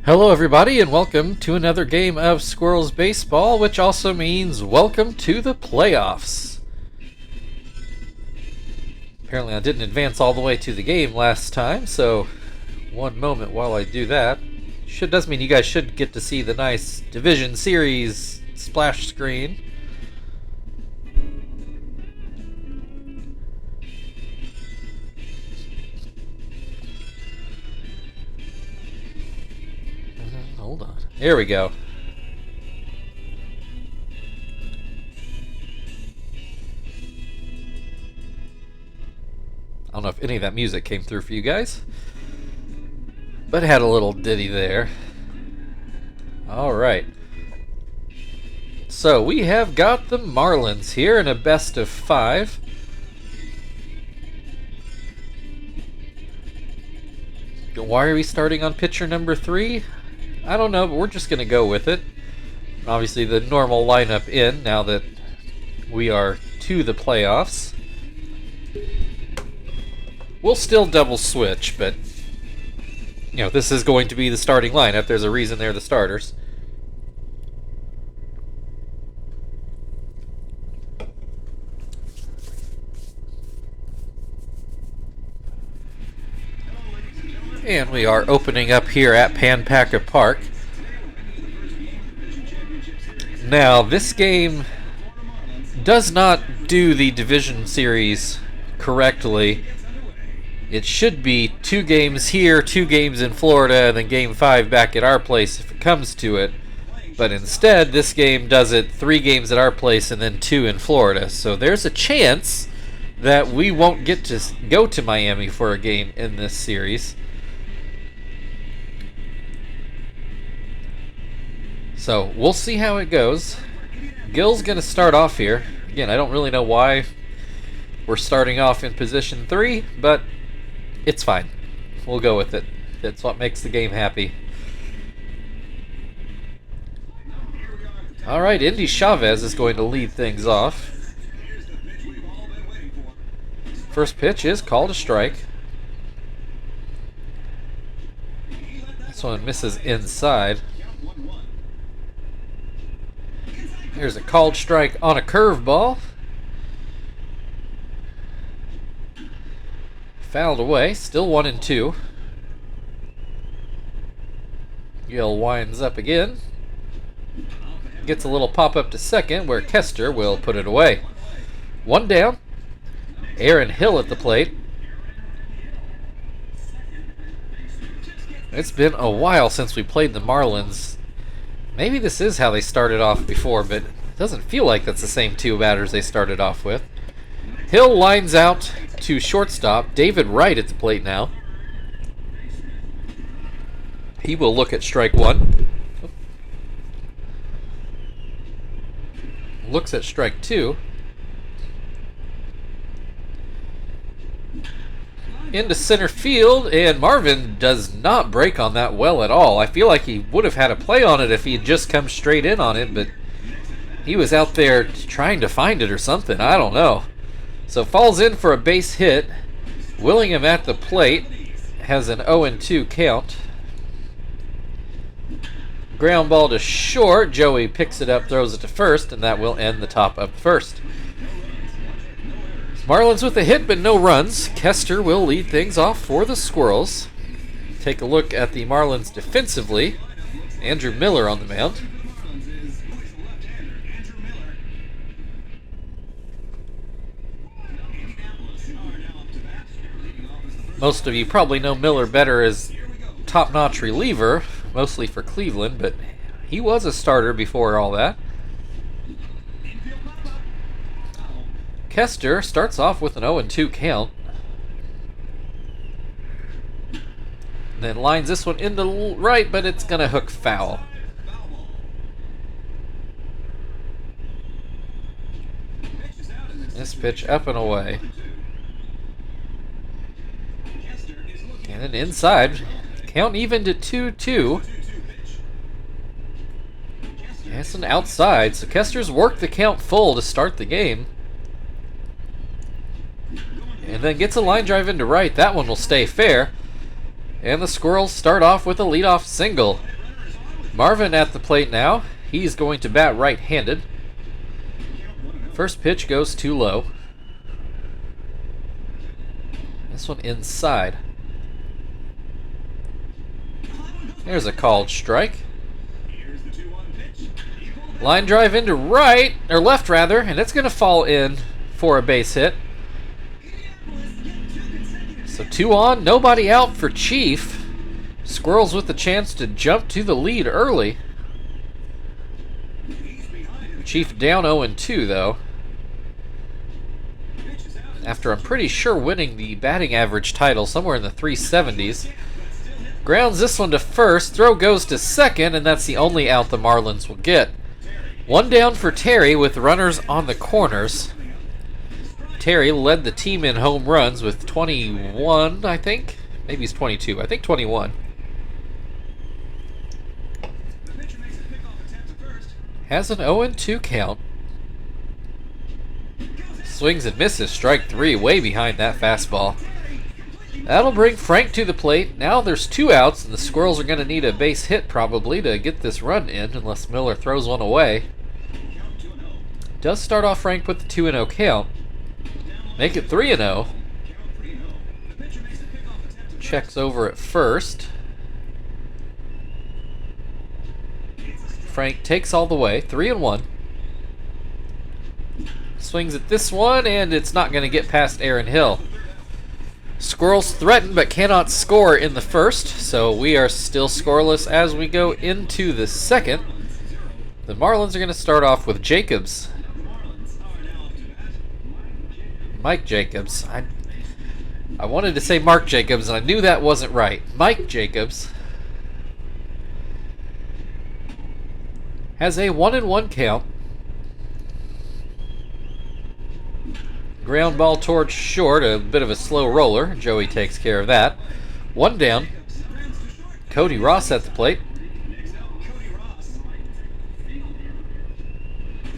Hello everybody and welcome to another game of Squirrels Baseball, which also means welcome to the playoffs. Apparently I didn't advance all the way to the game last time, so one moment while I do that. Does mean you guys should get to see the nice Division Series splash screen. Hold on. There we go. I don't know if any of that music came through for you guys, but it had a little ditty there. Alright. So we have got the Marlins here in a best of 5. Why are we starting on pitcher number 3? I don't know, but we're just going to go with it. Obviously the normal lineup in now that we are to the playoffs. We'll still double switch, but you know, this is going to be the starting lineup. There's a reason they're the starters. And we are opening up here at Panpaca Park. Now, this game does not do the Division Series correctly. It should be 2 games here, 2 games in Florida, and then Game 5 back at our place if it comes to it. But instead, this game does it 3 games at our place and then 2 in Florida. So there's a chance that we won't get to go to Miami for a game in this series. So we'll see how it goes. Gil's going to start off here. Again, I don't really know why we're starting off in position 3, but it's fine. We'll go with it. That's what makes the game happy. Alright, Indy Chavez is going to lead things off. First pitch is called a strike. This one misses inside. Here's a called strike on a curveball. Fouled away, still 1-2. Gil winds up again. Gets a little pop up to second where Kester will put it away. 1 down. Aaron Hill at the plate. It's been a while since we played the Marlins. Maybe this is how they started off before, but it doesn't feel like that's the same 2 batters they started off with. Hill lines out to shortstop. David Wright at the plate now. He will look at strike 1. Looks at strike 2. Into center field, and Marvin does not break on that well at all. I feel like he would have had a play on it if he had just come straight in on it, but he was out there trying to find it or something. I don't know. So falls in for a base hit. Willingham at the plate has an 0-2 count. Ground ball to short. Joey picks it up, throws it to first, and that will end the top of first. Marlins with a hit but no runs. Kester will lead things off for the Squirrels. Take a look at the Marlins defensively. Andrew Miller on the mound. Most of you probably know Miller better as top-notch reliever, mostly for Cleveland, but he was a starter before all that. Kester starts off with an 0-2 count. Then lines this one into right, but it's going to hook foul. This pitch up and away. And then inside, count even to 2-2. It's an outside, so Kester's worked the count full to start the game. And then gets a line drive into right. That one will stay fair. And the Squirrels start off with a leadoff single. Marvin at the plate now. He's going to bat right-handed. First pitch goes too low. This one inside. There's a called strike. Line drive into right, or left rather, and it's going to fall in for a base hit. So 2 on, nobody out for Chief. Squirrels with the chance to jump to the lead early. Chief down 0-2 though. After I'm pretty sure winning the batting average title somewhere in the 370s. Grounds this one to first, throw goes to second, and that's the only out the Marlins will get. 1 down for Terry with runners on the corners. Terry led the team in home runs with 21, I think. Maybe he's 22. I think 21. Has an 0-2 count. Swings and misses, strike 3, way behind that fastball. That'll bring Frank to the plate. Now there's 2 outs, and the Squirrels are going to need a base hit probably to get this run in, unless Miller throws one away. Does start off Frank with the 2-0 count. Make it 3-0. Checks over at first. Frank takes all the way, 3-1. Swings at this one, and it's not going to get past Aaron Hill. Squirrels threaten but cannot score in the first, so we are still scoreless as we go into the second. The Marlins are going to start off with Jacobs. Mike Jacobs. I wanted to say Mark Jacobs, and I knew that wasn't right. Mike Jacobs has a 1-1 count. Ground ball towards short, a bit of a slow roller. Joey takes care of that. 1 down. Cody Ross at the plate.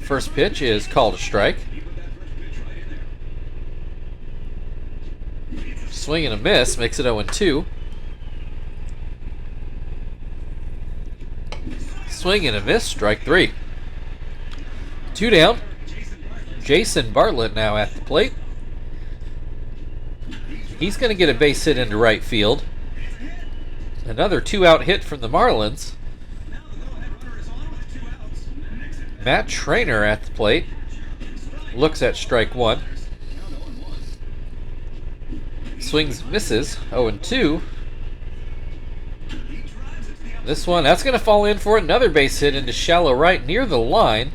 First pitch is called a strike. Swing and a miss, makes it 0-2. Swing and a miss, strike 3. 2 down. Jason Bartlett now at the plate. He's going to get a base hit into right field. Another 2-out hit from the Marlins. Matt Trainer at the plate. Looks at strike 1. Swings, misses, 0-2. This one, that's going to fall in for another base hit into shallow right near the line.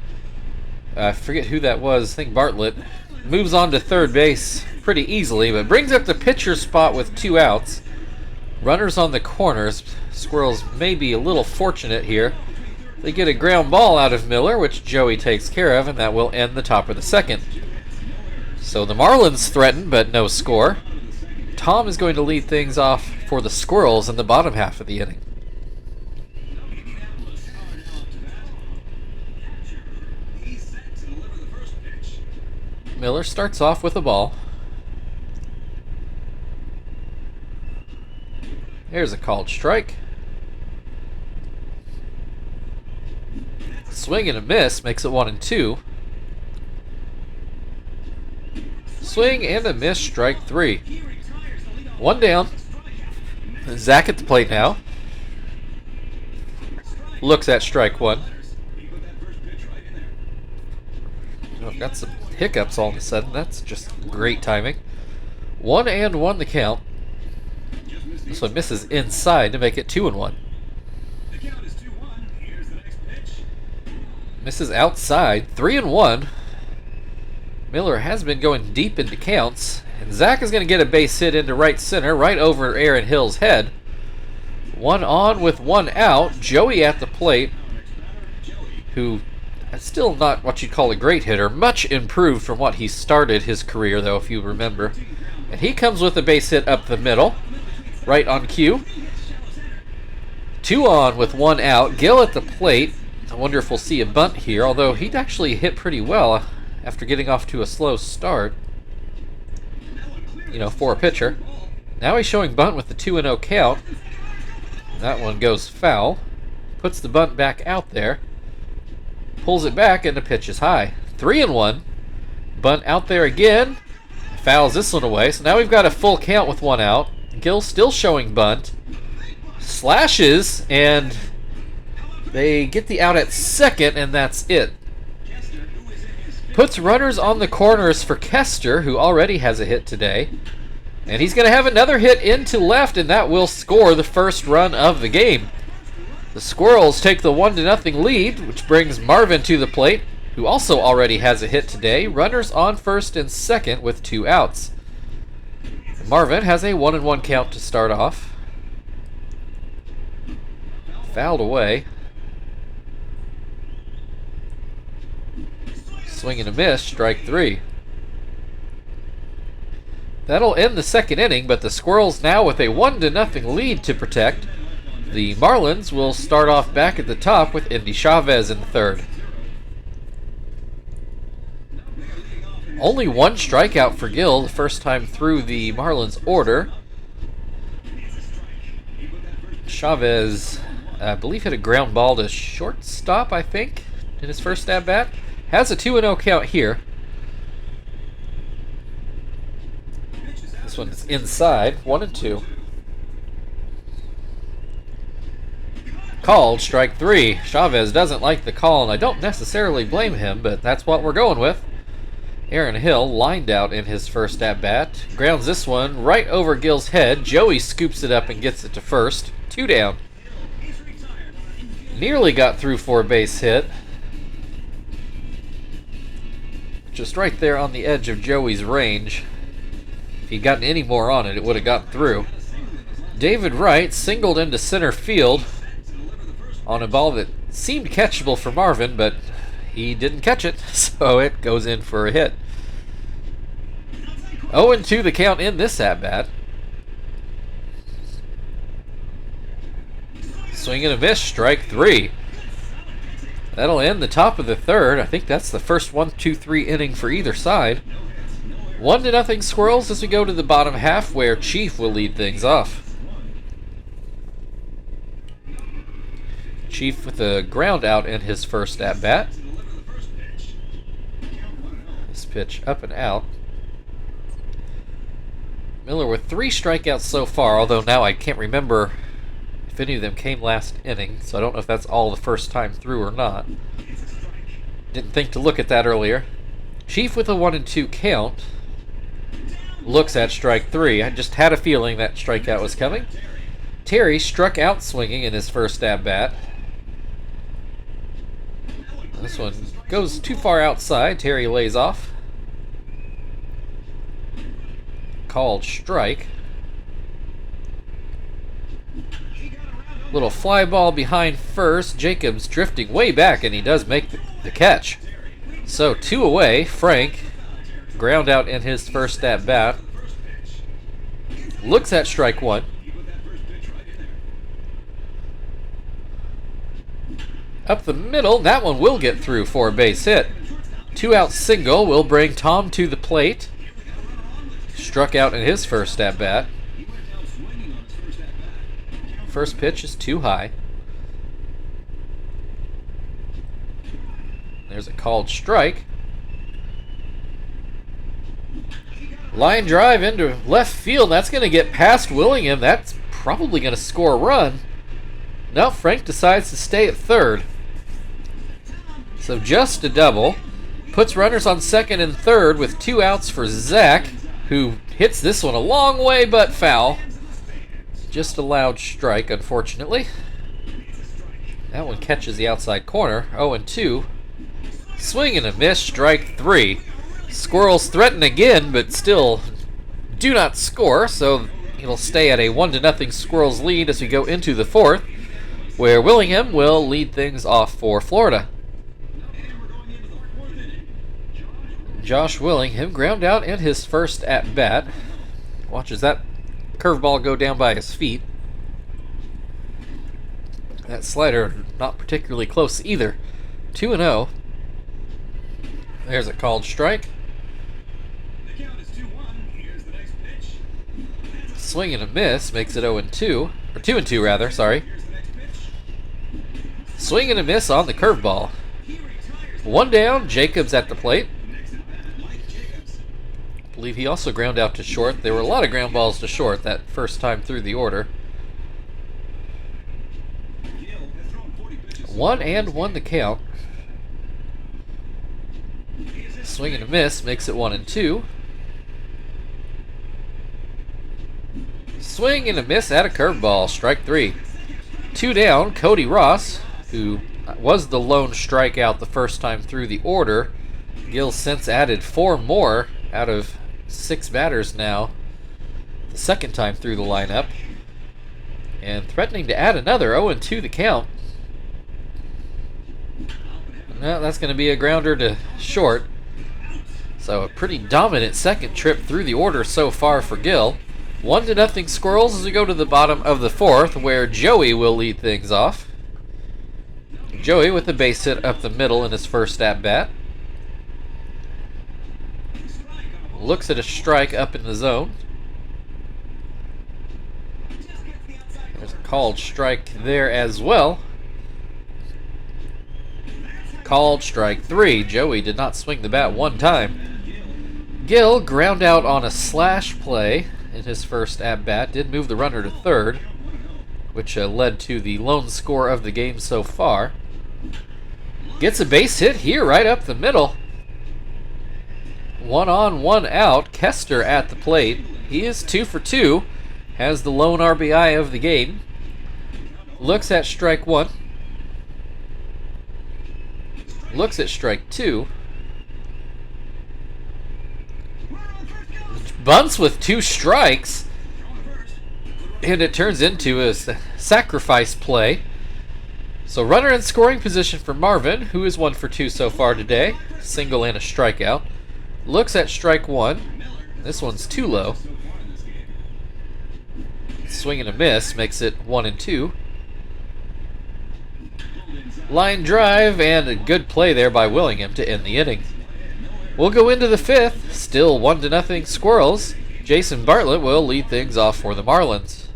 I forget who that was. I think Bartlett moves on to third base pretty easily, but brings up the pitcher spot with 2 outs. Runners on the corners. Squirrels may be a little fortunate here. They get a ground ball out of Miller, which Joey takes care of, and that will end the top of the second. So the Marlins threaten, but no score. Tom is going to lead things off for the Squirrels in the bottom half of the inning. Miller starts off with a ball. There's a called strike. Swing and a miss makes it 1-2. Swing and a miss, strike 3. 1 down. Zach at the plate now. Looks at strike 1. I've got some hiccups all of a sudden. That's just great timing. 1-1 the count. This one misses inside to make it 2-1. Misses outside, 3-1. Miller has been going deep into counts, and Zach is going to get a base hit into right center, right over Aaron Hill's head. 1 on with 1 out. Joey at the plate, who still not what you'd call a great hitter. Much improved from what he started his career, though, if you remember. And he comes with a base hit up the middle, right on cue. 2 on with 1 out. Gill at the plate. I wonder if we'll see a bunt here, although he'd actually hit pretty well after getting off to a slow start, for a pitcher. Now he's showing bunt with the 2-0 count. That one goes foul. puts the bunt back out there, pulls it back, and the pitch is high. 3-1. Bunt out there again. Fouls this one away. So now we've got a full count with 1 out. Gill still showing bunt. Slashes, and they get the out at second, and that's it. Puts runners on the corners for Kester, who already has a hit today. And he's going to have another hit into left, and that will score the first run of the game. The Squirrels take the 1-0 lead, which brings Marvin to the plate, who also already has a hit today. Runners on first and second with 2 outs. Marvin has a 1-1 count to start off. Fouled away. Swing and a miss, strike 3. That'll end the second inning, but the Squirrels now with a 1-0 lead to protect. The Marlins will start off back at the top with Indy Chavez in the third. Only 1 strikeout for Gill the first time through the Marlins order. Chavez, I believe, hit a ground ball to shortstop, I think, in his first at-bat. Has a 2-0 count here. This one is inside, 1-2. Called, strike 3. Chavez doesn't like the call, and I don't necessarily blame him, but that's what we're going with. Aaron Hill lined out in his first at-bat. Grounds this one right over Gill's head. Joey scoops it up and gets it to first. 2 down. Nearly got through for a base hit. Just right there on the edge of Joey's range. If he'd gotten any more on it, it would have gotten through. David Wright singled into center field on a ball that seemed catchable for Marvin, but he didn't catch it, so it goes in for a hit. 0-2 the count in this at-bat. Swing and a miss, strike 3. That'll end the top of the third. I think that's the first 1-2-3 inning for either side. 1-0 Squirrels as we go to the bottom half, where Chief will lead things off. Chief with a ground out in his first at-bat. This pitch up and out. Miller with 3 strikeouts so far, although now I can't remember if any of them came last inning, so I don't know if that's all the first time through or not. Didn't think to look at that earlier. Chief with a 1-2 count. Looks at strike 3. I just had a feeling that strikeout was coming. Terry struck out swinging in his first at-bat. This one goes too far outside. Terry lays off. Called strike. Little fly ball behind first. Jacobs drifting way back, and he does make the catch. So 2 away. Frank, ground out in his first at-bat. Looks at strike 1. Up the middle. That one will get through for a base hit. 2-out single will bring Tom to the plate. Struck out in his first at-bat. First pitch is too high. There's a called strike. Line drive into left field. That's going to get past Willingham. That's probably going to score a run. No, Frank decides to stay at third. So just a double. Puts runners on second and third with 2 outs for Zach, who hits this one a long way but foul. Just a loud strike, unfortunately. That one catches the outside corner. 0-2. Swing and a miss, strike 3. Squirrels threaten again, but still do not score, so it'll stay at a 1-0 Squirrels lead as we go into the fourth, where Willingham will lead things off for Florida. Josh Willingham ground out in his first at-bat. Watches that curveball go down by his feet. That slider not particularly close either. 2-0. There's a called strike. Swing and a miss makes it 0-2. Or 2-2 rather, sorry. Swing and a miss on the curveball. One down, Jacobs at the plate. I believe he also ground out to short. There were a lot of ground balls to short that first time through the order. 1-1 the count. Swing and a miss makes it 1-2. Swing and a miss at a curveball, strike 3. 2 down, Cody Ross, who was the lone strikeout the first time through the order. Gill since added 4 more out of 6 batters now, the second time through the lineup. And threatening to add another, 0-2 the count. No, that's going to be a grounder to short. So a pretty dominant second trip through the order so far for Gill. 1-0 Squirrels as we go to the bottom of the 4th, where Joey will lead things off. Joey with the base hit up the middle in his first at-bat. Looks at a strike up in the zone. There's a called strike there as well. Called strike 3. Joey did not swing the bat one time. Gill ground out on a slash play in his first at-bat. Did move the runner to third, which led to the lone score of the game so far. Gets a base hit here right up the middle. 1 on, 1 out. Kester at the plate. He is 2 for 2. Has the lone RBI of the game. Looks at strike 1. Looks at strike 2. Bunts with 2 strikes. And it turns into a sacrifice play. So runner in scoring position for Marvin, who is 1 for 2 so far today. Single and a strikeout. Looks at strike 1. This one's too low. Swing and a miss makes it 1-2. Line drive and a good play there by Willingham to end the inning. We'll go into the 5th. Still 1-0 Squirrels. Jason Bartlett will lead things off for the Marlins.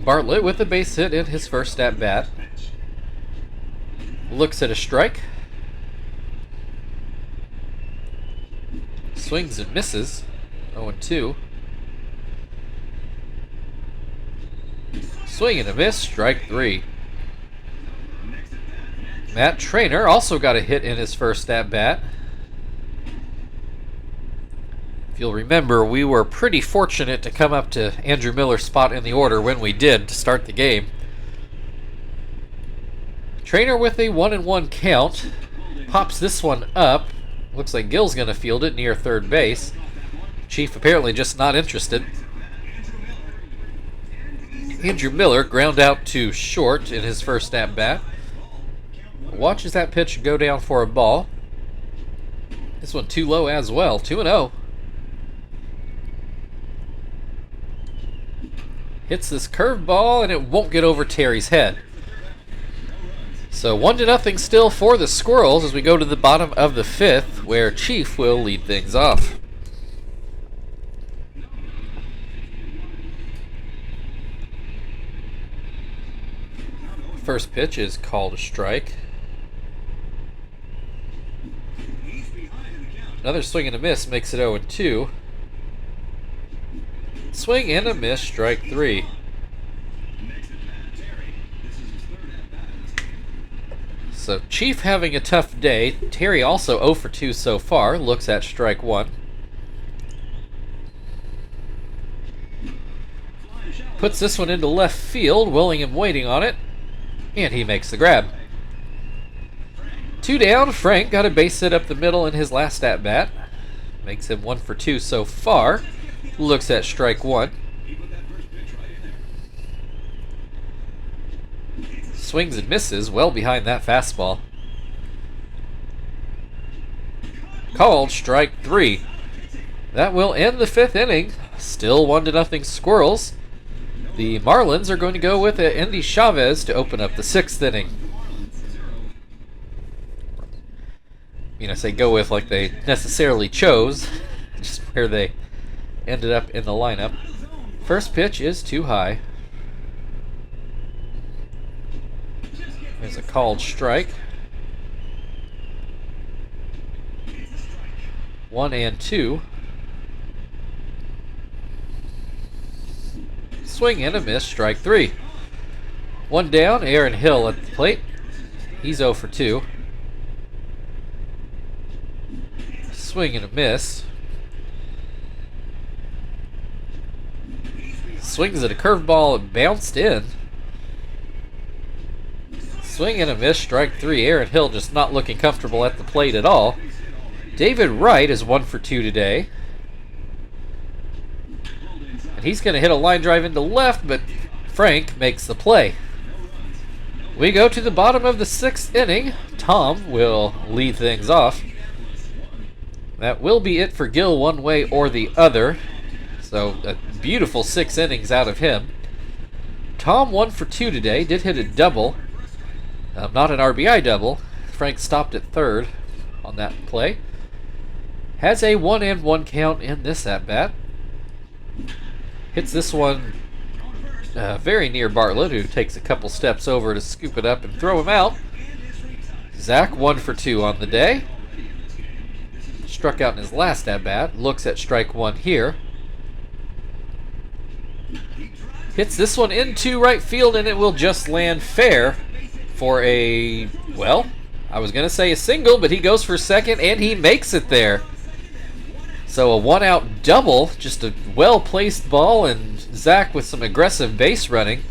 Bartlett with a base hit in his first at-bat. Looks at a strike. Swings and misses. 0-2. Swing and a miss. Strike 3. Matt Trainer also got a hit in his first at-bat. If you'll remember, we were pretty fortunate to come up to Andrew Miller's spot in the order when we did to start the game. Trainer with a 1-1 count. Pops this one up. Looks like Gill's going to field it near third base. Chief apparently just not interested. Andrew Miller ground out to short in his first at-bat. Watches that pitch go down for a ball. This one too low as well. 2-0. Hits this curveball and it won't get over Terry's head. So 1-0 still for the Squirrels as we go to the bottom of the 5th, where Chief will lead things off. First pitch is called a strike. Another swing and a miss makes it 0-2. Swing and a miss, strike 3. So Chief having a tough day. Terry also 0 for 2 so far. Looks at strike 1. Puts this one into left field. Willingham waiting on it. And he makes the grab. 2 down. Frank got a base hit up the middle in his last at-bat. Makes him 1 for 2 so far. Looks at strike 1. Swings and misses well behind that fastball. Called strike 3. That will end the 5th inning. Still 1-0 Squirrels. The Marlins are going to go with Andy Chavez to open up the 6th inning. I say go with like they necessarily chose, just where they ended up in the lineup. First pitch is too high. There's a called strike. 1-2. Swing and a miss, strike 3. 1 down, Aaron Hill at the plate. He's 0 for 2. Swing and a miss. Swings at a curveball and bounced in. Swing and a miss, strike 3. Aaron Hill just not looking comfortable at the plate at all. David Wright is 1 for 2 today. And he's going to hit a line drive into left, but Frank makes the play. We go to the bottom of the 6th inning. Tom will lead things off. That will be it for Gil one way or the other. So a beautiful 6 innings out of him. Tom 1 for 2 today. Did hit a double. Not an RBI double. Frank stopped at third on that play. Has a 1-1 count in this at-bat. Hits this one very near Bartlett, who takes a couple steps over to scoop it up and throw him out. Zach 1 for 2 on the day. Struck out in his last at-bat. Looks at strike 1 here. Hits this one into right field, and it will just land fair for a, well, I was going to say a single, but he goes for second, and he makes it there. So a 1-out double, just a well-placed ball, and Zach with some aggressive base running,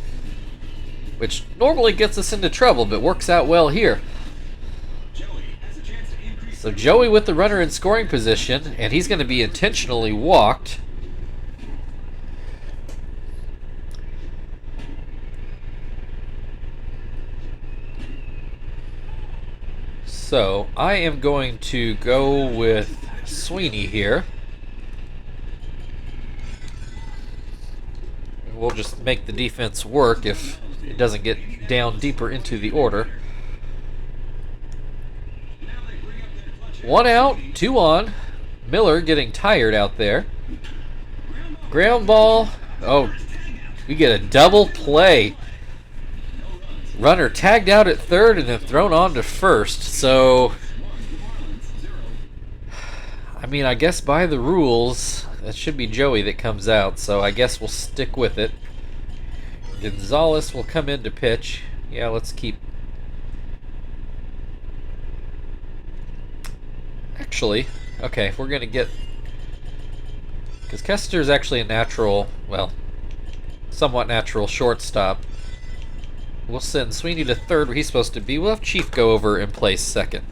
which normally gets us into trouble, but works out well here. So Joey with the runner in scoring position, and he's going to be intentionally walked. So I am going to go with Sweeney here. We'll just make the defense work if it doesn't get down deeper into the order. 1 out, 2 on. Miller getting tired out there. Ground ball. Oh, we get a double play. Runner tagged out at third and then thrown on to first. So, I mean, I guess by the rules, that should be Joey that comes out. So I guess we'll stick with it. Gonzalez will come in to pitch. Yeah, let's keep. Actually, okay, if we're going to get. Because Kester is actually a natural, well, somewhat natural shortstop. We'll send Sweeney to third where he's supposed to be. We'll have Chief go over and play second.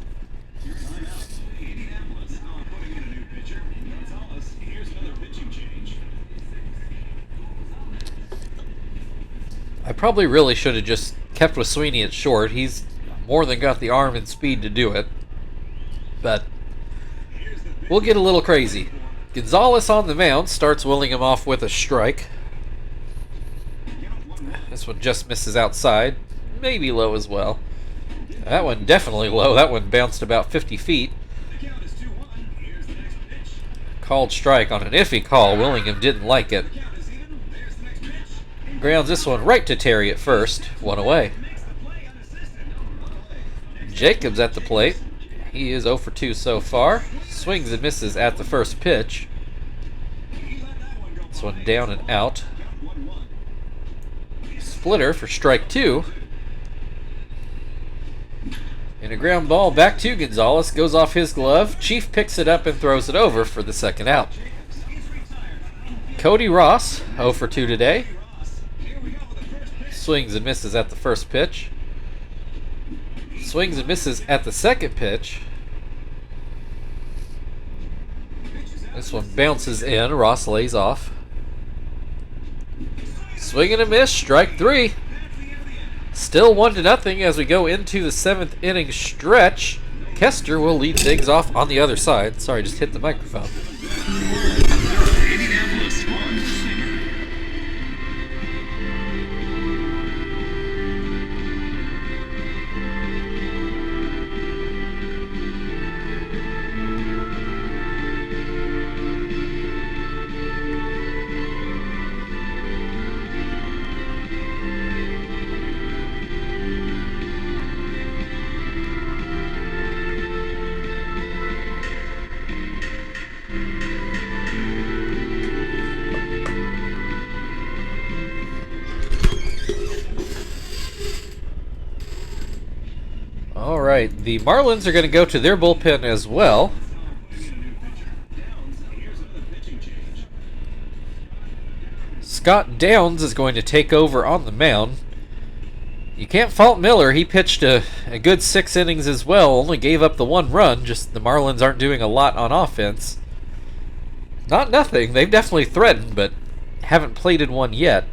I probably really should have just kept with Sweeney at short. He's more than got the arm and speed to do it. But we'll get a little crazy. Gonzalez on the mound starts Willingham off with a strike. This one just misses outside. Maybe low as well. That one definitely low. That one bounced about 50 feet. Called strike on an iffy call. Willingham didn't like it. Grounds this one right to Terry at first. 1 away. Jacobs at the plate. He is 0 for 2 so far. Swings and misses at the first pitch. This one down and out. Splitter for strike 2. And a ground ball back to Gonzalez. Goes off his glove. Chief picks it up and throws it over for the second out. Cody Ross, 0 for 2 today. Swings and misses at the first pitch. Swings and misses at the second pitch. This one bounces in. Ross lays off. Swing and a miss, strike 3. Still 1-0 as we go into the 7th inning stretch. Kester will lead things off on the other side. Sorry, just hit the microphone. right, the Marlins are going to go to their bullpen as well. Scott Downs is going to take over on the mound. You can't fault Miller. He pitched a good 6 innings as well. Only gave up the 1 run. Just the Marlins aren't doing a lot on offense. Not nothing. They've definitely threatened, but haven't plated one yet.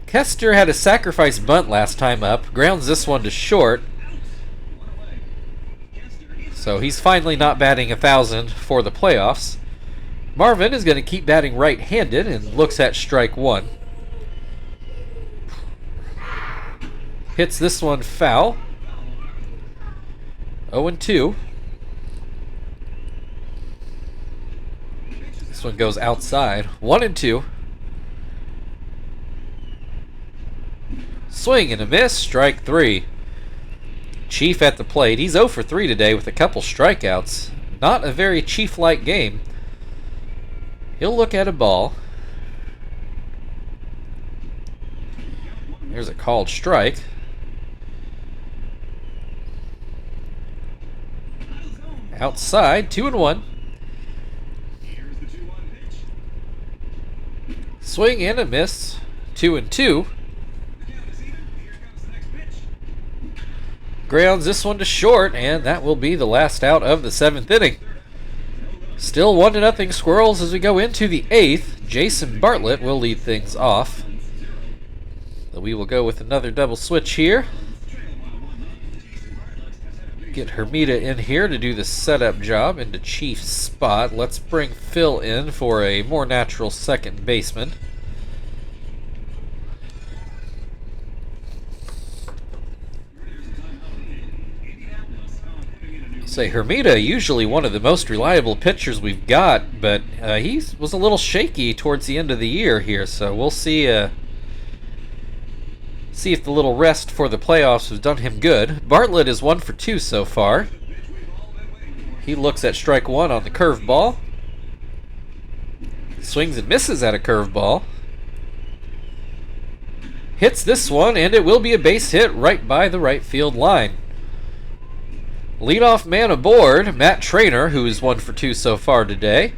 Kester had a sacrifice bunt last time up. Grounds this one to short. So he's finally not batting 1,000 for the playoffs. Marvin is going to keep batting right-handed and looks at strike 1. Hits this one foul. 0-2. This one goes outside. 1-2. Swing and a miss. Strike 3. Chief at the plate. He's 0 for 3 today with a couple strikeouts. Not a very Chief-like game. He'll look at a ball. There's a called strike. Outside, 2-1. Swing and a miss. 2-2. Grounds this one to short, and that will be the last out of the 7th inning. Still 1-0 Squirrels as we go into the 8th. Jason Bartlett will lead things off. So we will go with another double switch here. Get Hermida in here to do the setup job into Chief's spot. Let's bring Phil in for a more natural second baseman. Say Hermida, usually one of the most reliable pitchers we've got, but he was a little shaky towards the end of the year here, so we'll see if the little rest for the playoffs has done him good. Bartlett is 1 for 2 so far. He looks at strike 1 on the curveball. Swings and misses at a curveball. Hits this one, and it will be a base hit right by the right field line. Leadoff man aboard, Matt Trainer, who is 1 for 2 so far today.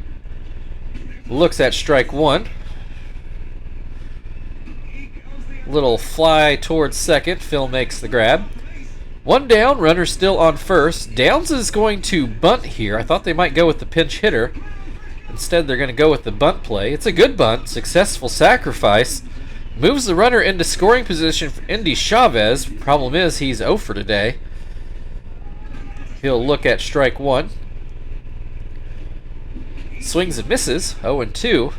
Looks at strike 1. Little fly towards second. Phil makes the grab. 1 down, runner still on first. Downs is going to bunt here. I thought they might go with the pinch hitter. Instead, they're going to go with the bunt play. It's a good bunt. Successful sacrifice. Moves the runner into scoring position for Indy Chavez. Problem is, he's 0 for today. He'll look at strike 1. Swings and misses. 0-2.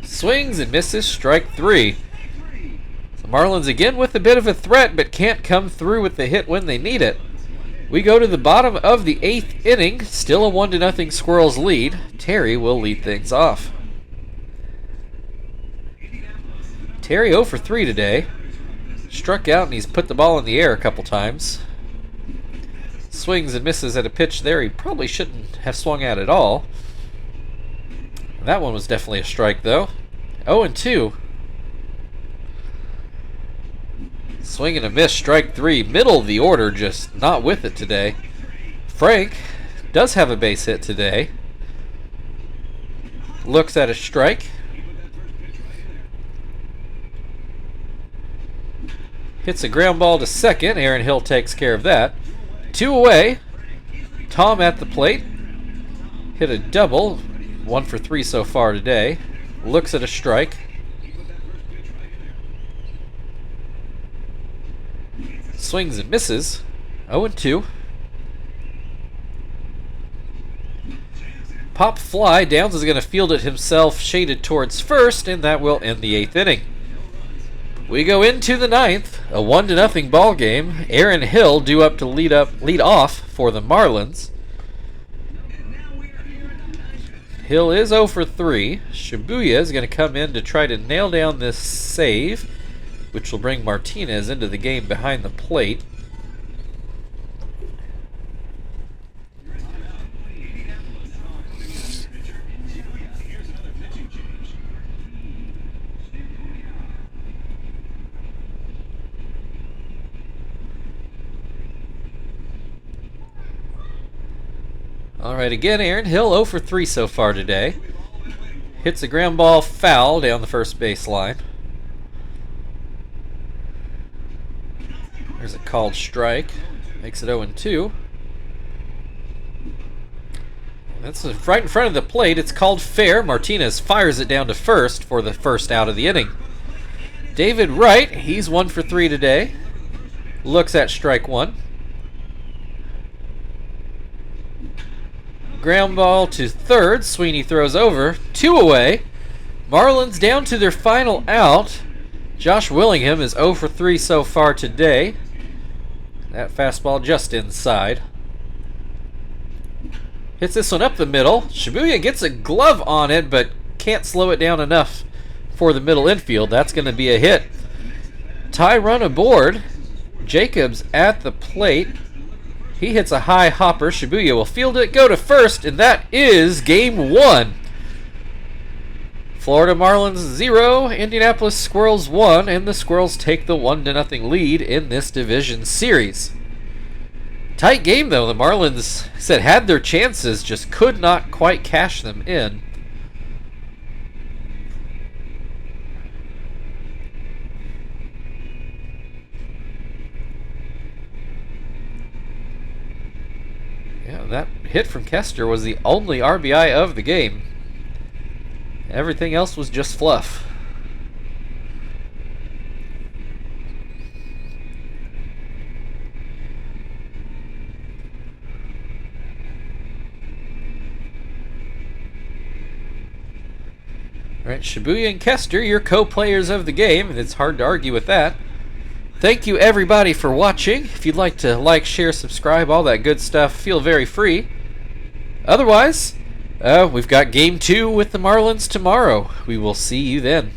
Swings and misses. Strike 3. The Marlins again with a bit of a threat, but can't come through with the hit when they need it. We go to the bottom of the 8th inning. Still a 1-0 Squirrels lead. Terry will lead things off. Terry 0 for 3 today. Struck out and he's put the ball in the air a couple times. Swings and misses at a pitch there he probably shouldn't have swung at all. That one was definitely a strike though. 0-2. Swing and a miss, strike 3. Middle of the order, just not with it today. Frank does have a base hit today. Looks at a strike. Hits a ground ball to second. Aaron Hill takes care of that. 2 away. Tom at the plate. Hit a double. 1 for 3 so far today. Looks at a strike. Swings and misses. 0-2. Pop fly. Downs is going to field it himself, shaded towards first, and that will end the 8th inning. We go into the 9th, a 1-0 ball game. Aaron Hill due up to lead off for the Marlins. Hill is 0 for 3. Shibuya is going to come in to try to nail down this save, which will bring Martinez into the game behind the plate. All right, again, Aaron Hill 0 for 3 so far today. Hits a ground ball foul down the first baseline. There's a called strike. Makes it 0-2. That's right in front of the plate. It's called fair. Martinez fires it down to first for the first out of the inning. David Wright, he's 1 for 3 today. Looks at strike one. Ground ball to third. Sweeney throws over. 2 away. Marlins down to their final out. Josh Willingham is 0 for 3 so far today. That fastball just inside. Hits this one up the middle. Shibuya gets a glove on it, but can't slow it down enough for the middle infield. That's going to be a hit. Tie run aboard. Jacobs at the plate. He hits a high hopper. Shibuya will field it, go to first, and that is game 1. Florida Marlins 0, Indianapolis Squirrels 1, and the Squirrels take the 1-0 lead in this division series. Tight game, though. The Marlins said had their chances, just could not quite cash them in. Yeah, that hit from Kester was the only RBI of the game. Everything else was just fluff. All right, Shibuya and Kester, your co-players of the game, and it's hard to argue with that. Thank you, everybody, for watching. If you'd like to like, share, subscribe, all that good stuff, feel very free. Otherwise, we've got Game 2 with the Marlins tomorrow. We will see you then.